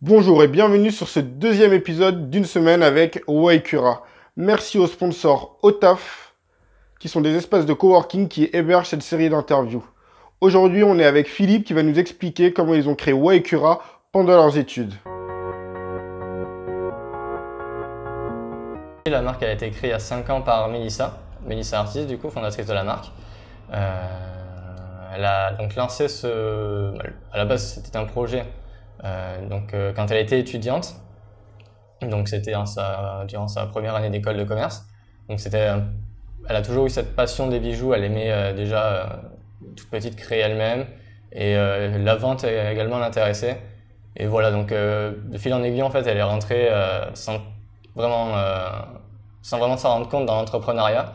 Bonjour et bienvenue sur ce deuxième épisode d'une semaine avec Waikura. Merci aux sponsors Otaf, qui sont des espaces de coworking qui hébergent cette série d'interviews. Aujourd'hui, on est avec Philippe qui va nous expliquer comment ils ont créé Waikura pendant leurs études. La marque a été créée il y a 5 ans par Mélissa Artiste, du coup, fondatrice de la marque. Elle a donc lancé à la base, c'était un projet quand elle était étudiante. Donc c'était durant sa première année d'école de commerce. Donc elle a toujours eu cette passion des bijoux. Elle aimait déjà toute petite créer elle-même. Et la vente également l'intéressait. Et voilà, donc de fil en aiguille, en fait, elle est rentrée vraiment, sans vraiment s'en rendre compte dans l'entrepreneuriat.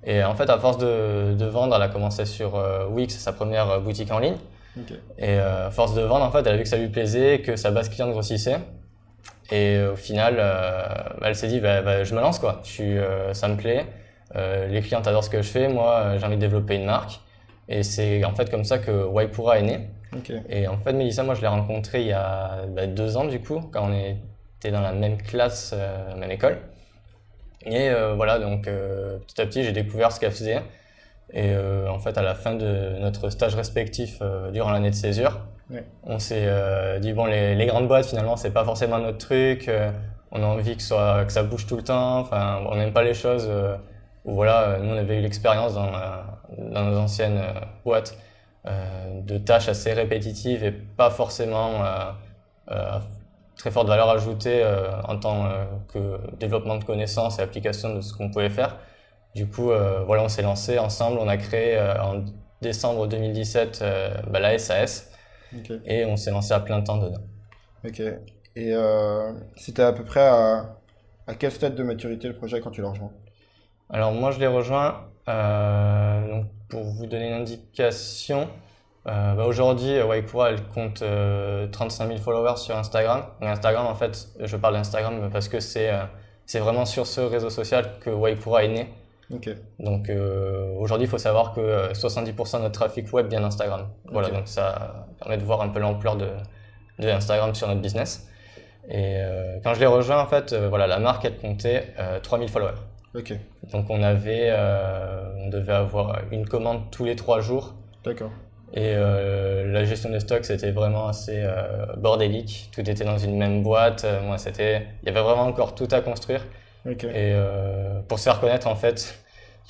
Et en fait, à force de vendre, elle a commencé sur Wix, sa première boutique en ligne. Okay. Et à force de vendre, en fait, elle a vu que ça lui plaisait, que sa base client grossissait. Et au final, elle s'est dit, je me lance quoi. Ça me plaît. Les clients adorent ce que je fais. Moi, j'ai envie de développer une marque. Et c'est en fait comme ça que Waikura est né. Okay. Et en fait, Mélissa, moi, je l'ai rencontrée il y a 2 ans du coup, quand on était dans la même classe, même école. Et voilà, donc petit à petit, j'ai découvert ce qu'elle faisait. Et en fait, à la fin de notre stage respectif durant l'année de césure, ouais. On s'est dit, bon, les grandes boîtes, finalement, c'est pas forcément notre truc. On a envie que ça bouge tout le temps. Enfin, on n'aime pas les choses où, voilà, nous, on avait eu l'expérience dans nos anciennes boîtes de tâches assez répétitives et pas forcément très forte valeur ajoutée en tant que développement de connaissances et application de ce qu'on pouvait faire. Du coup, voilà, on s'est lancé ensemble. On a créé en décembre 2017 la SAS. Okay. Et on s'est lancé à plein temps dedans. Ok. Et c'était à peu près à quel stade de maturité le projet quand tu l'as rejoint? Alors moi je l'ai rejoint, donc pour vous donner une indication, aujourd'hui Waikura elle compte 35 000 followers sur Instagram. Et Instagram en fait, je parle d'Instagram parce que c'est vraiment sur ce réseau social que Waikura est né. Okay. Donc aujourd'hui il faut savoir que 70% de notre trafic web vient d'Instagram. Voilà, okay. Donc ça permet de voir un peu l'ampleur de Instagram sur notre business. Et quand je l'ai rejoint en fait, voilà, la marque elle comptait 3000 followers. Okay. Donc on devait avoir une commande tous les 3 jours. D'accord. Et la gestion des stocks c'était vraiment assez bordélique. Tout était dans une même boîte. Il y avait vraiment encore tout à construire. Okay. Et pour se faire connaître en fait,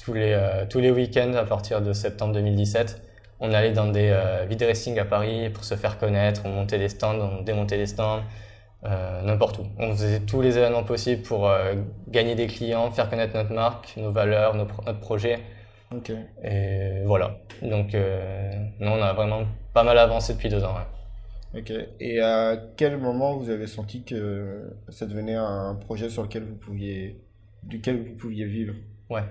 tous les week-ends à partir de septembre 2017, on allait dans des vide-dressing à Paris pour se faire connaître. On montait des stands, on démontait des stands, n'importe où. On faisait tous les événements possibles pour gagner des clients, faire connaître notre marque, nos valeurs, notre projet. Okay. Et voilà. Donc nous, on a vraiment pas mal avancé depuis 2 ans. Ouais. Ok. Et à quel moment vous avez senti que ça devenait un projet duquel vous pouviez vivre? Ouais.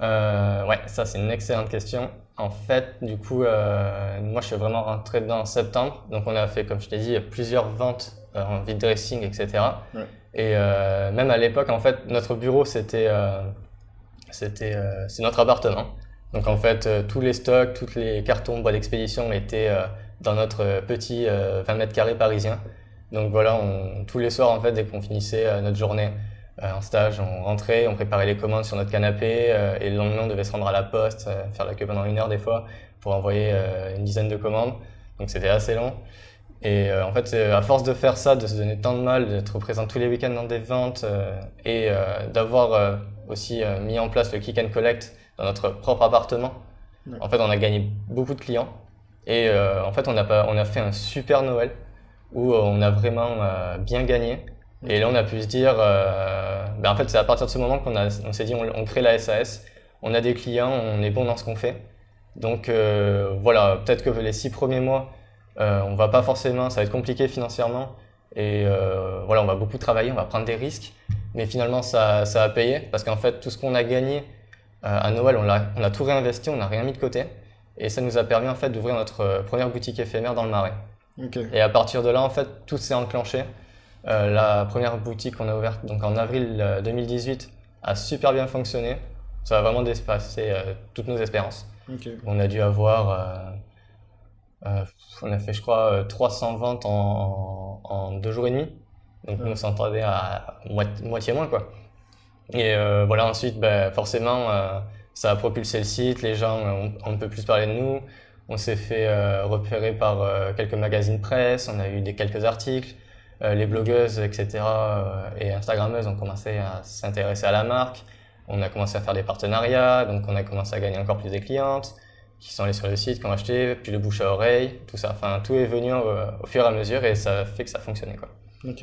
Ouais, ça c'est une excellente question. En fait, du coup, moi je suis vraiment rentré dedans en septembre. Donc on a fait, comme je t'ai dit, plusieurs ventes en vide dressing, etc. Ouais. Et même à l'époque, en fait, notre bureau c'est notre appartement. Donc en fait, tous les stocks, tous les cartons, boîtes d'expédition étaient dans notre petit 20 mètres carrés parisien. Donc voilà, tous les soirs, en fait, dès qu'on finissait notre journée en stage, on rentrait, on préparait les commandes sur notre canapé et le lendemain, on devait se rendre à la poste, faire la queue pendant 1 heure des fois pour envoyer une dizaine de commandes. Donc c'était assez long. Et en fait, à force de faire ça, de se donner tant de mal, d'être présent tous les week-ends dans des ventes et d'avoir aussi mis en place le click and collect dans notre propre appartement, ouais. En fait, on a gagné beaucoup de clients. Et en fait, on a fait un super Noël où on a vraiment bien gagné. Okay. Et là, on a pu se dire, en fait, c'est à partir de ce moment on s'est dit, on crée la SAS, on a des clients, on est bon dans ce qu'on fait. Donc voilà, peut-être que les 6 premiers mois, on va pas forcément, ça va être compliqué financièrement. Et voilà, on va beaucoup travailler, on va prendre des risques. Mais finalement, ça a payé parce qu'en fait, tout ce qu'on a gagné à Noël, on a tout réinvesti, on n'a rien mis de côté. Et ça nous a permis en fait d'ouvrir notre première boutique éphémère dans le Marais. Okay. Et à partir de là, en fait, tout s'est enclenché. La première boutique qu'on a ouverte donc en avril 2018 a super bien fonctionné. Ça a vraiment dépassé toutes nos espérances. Okay. On a dû avoir Euh, on a fait, je crois, 300 ventes en 2 jours et demi. Donc, Ouais. on s'entendait à moitié moins, quoi. Et voilà, ensuite, ben, forcément, ça a propulsé le site. Les gens ont un peu plus parlé de nous. On s'est fait repérer par quelques magazines presse. On a eu quelques articles. Les blogueuses, etc. Et Instagrammeuses ont commencé à s'intéresser à la marque. On a commencé à faire des partenariats. Donc, on a commencé à gagner encore plus de clientes qui sont allés sur le site, qui ont acheté, puis le bouche à oreille, tout ça. Enfin, tout est venu au fur et à mesure et ça fait que ça fonctionnait, quoi. Ok.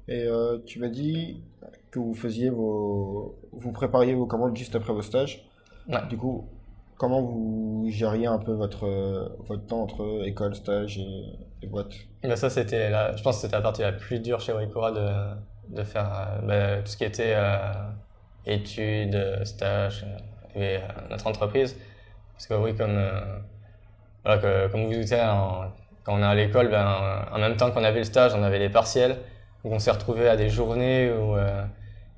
Et tu m'as dit que vous prépariez vos commandes juste après vos stages. Ouais. Du coup, comment vous gériez un peu votre temps entre école, stage et boîte? Ben ça, je pense que c'était la partie la plus dure chez Waikura de faire ben, tout ce qui était études, stages et notre entreprise. Parce que oui, voilà, comme vous doutez, quand on est à l'école, ben, en même temps qu'on avait le stage, on avait les partiels. Donc on s'est retrouvé à des journées où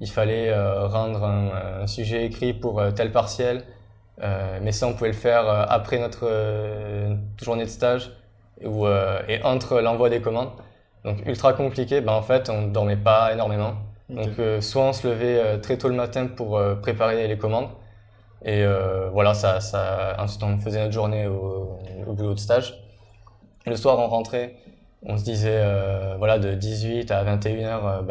il fallait rendre un sujet écrit pour tel partiel. Mais ça, on pouvait le faire après notre journée de stage et entre l'envoi des commandes. Donc ultra compliqué, ben, en fait, on ne dormait pas énormément. Ok. Donc soit on se levait très tôt le matin pour préparer les commandes, et voilà, ensuite on faisait notre journée au boulot de stage. Le soir, on rentrait, on se disait, voilà, de 18 à 21 heures,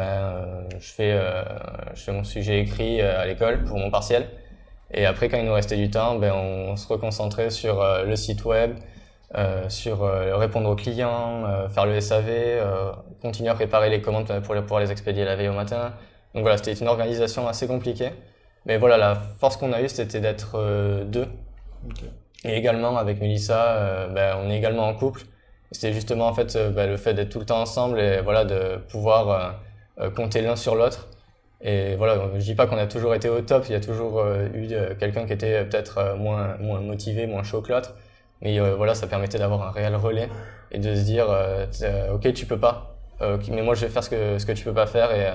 je fais mon sujet écrit à l'école pour mon partiel. Et après, quand il nous restait du temps, ben, on se reconcentrait sur le site web, sur répondre aux clients, faire le SAV, continuer à préparer les commandes pour pouvoir les expédier la veille au matin. Donc voilà, c'était une organisation assez compliquée. Mais voilà, la force qu'on a eue, c'était d'être deux. Ok. Et également, avec Mélissa, ben, on est également en couple. C'était justement en fait ben, le fait d'être tout le temps ensemble et voilà, de pouvoir compter l'un sur l'autre. Et voilà, je dis pas qu'on a toujours été au top, il y a toujours eu quelqu'un qui était peut-être moins motivé, moins chaud que l'autre. Mais voilà, ça permettait d'avoir un réel relais et de se dire, ok, tu peux pas, mais moi je vais faire ce que tu peux pas faire et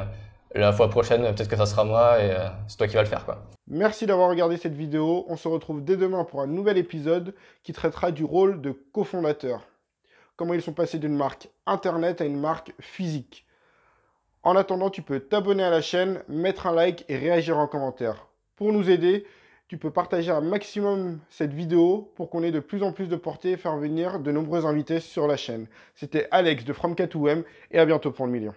la fois prochaine, peut-être que ça sera moi et c'est toi qui vas le faire, quoi. Merci d'avoir regardé cette vidéo. On se retrouve dès demain pour un nouvel épisode qui traitera du rôle de cofondateur. Comment ils sont passés d'une marque internet à une marque physique. En attendant, tu peux t'abonner à la chaîne, mettre un like et réagir en commentaire. Pour nous aider, tu peux partager un maximum cette vidéo pour qu'on ait de plus en plus de portée et faire venir de nombreux invités sur la chaîne. C'était Alex de From K2M et à bientôt pour le million.